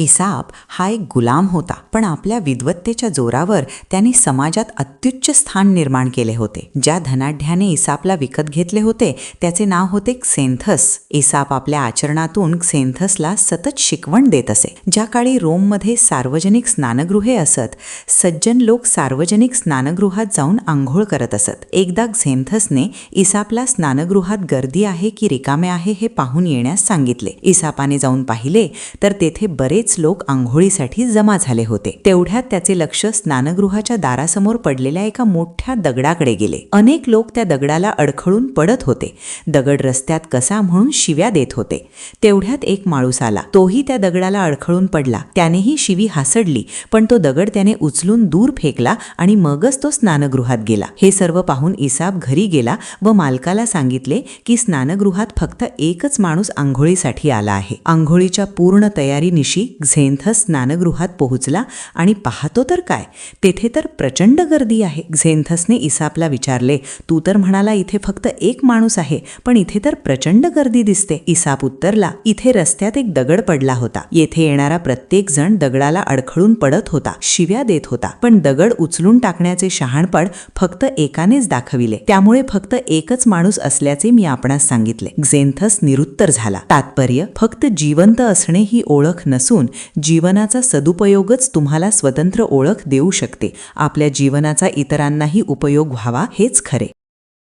इसाप हा एक गुलाम होता, पण आपल्या विद्वत्तेच्या जोरावर त्याने समाजात अत्युच्च स्थान निर्माण केले होते. ज्या धनाढ्याने इसापला विकत घेतले होते त्याचे नाव होते क्सेंथस. इसाप आपल्या आचरणातून क्सेंथसला सतत शिकवण देत असे. ज्या काळी रोममध्ये सार्वजनिक स्नानगृहे असत, सज्जन लोक सार्वजनिक स्नानगृहात जाऊन आंघोळ करत असत. एकदा क्सेंथसने इसापला स्नानगृहात गर्दी आहे की रिकामे आहे हे पाहून येण्यास सांगितले. इसापाने जाऊन पाहिले तर तेथे बरेच लोक आंघोळीसाठी जमा झाले होते. तेवढ्यात त्याचे लक्ष स्नानगृहाच्या दारासमोर पडलेल्या एका मोठ्या दगडाकडे गेले. अनेक लोक त्या दगडाला अडखळून पडत होते. दगड रस्त्यात कसा म्हणून शिव्या देत होते. तेवढ्यात एक माणूस आला. तोही त्या दगडाला अडखळून पडला. त्यानेही शिवी हासडली, पण तो दगड त्याने उचलून दूर फेकला आणि मगच तो स्नानगृहात गेला. हे सर्व पाहून इसाप घरी गेला व मालकाला सांगितले की स्नानगृहात फक्त एकच माणूस आंघोळीसाठी आला आहे. आंघोळीच्या पूर्ण तयारीनिशी क्सेंथस स्नानगृहात पोहोचला आणि पाहतो तर काय, तेथे तर प्रचंड गर्दी आहे. क्सेंथसने इसापला विचारले, तू तर म्हणाला इथे फक्त एक माणूस आहे, पण इथे तर प्रचंड गर्दी दिसते. इसाप उत्तरला, इथे रस्त्यात एक दगड पडला होता. येथे येणारा प्रत्येक जण दगडाला अडखळून पडत होता, शिव्या देत होता, पण दगड उचलून टाकण्याचे शहाणपण फक्त एकानेच दाखविले. त्यामुळे फक्त एकच माणूस असल्याचे मी आपणास सांगितले. क्सेंथस निरुत्तर झाला. तात्पर्य, फक्त जिवंत असणे ही ओळख नसून जीवनाचा सदुपयोगच तुम्हाला स्वतंत्र ओळख देऊ शकते. आपल्या जीवनाचा इतरांनाही उपयोग व्हावा हेच खरे.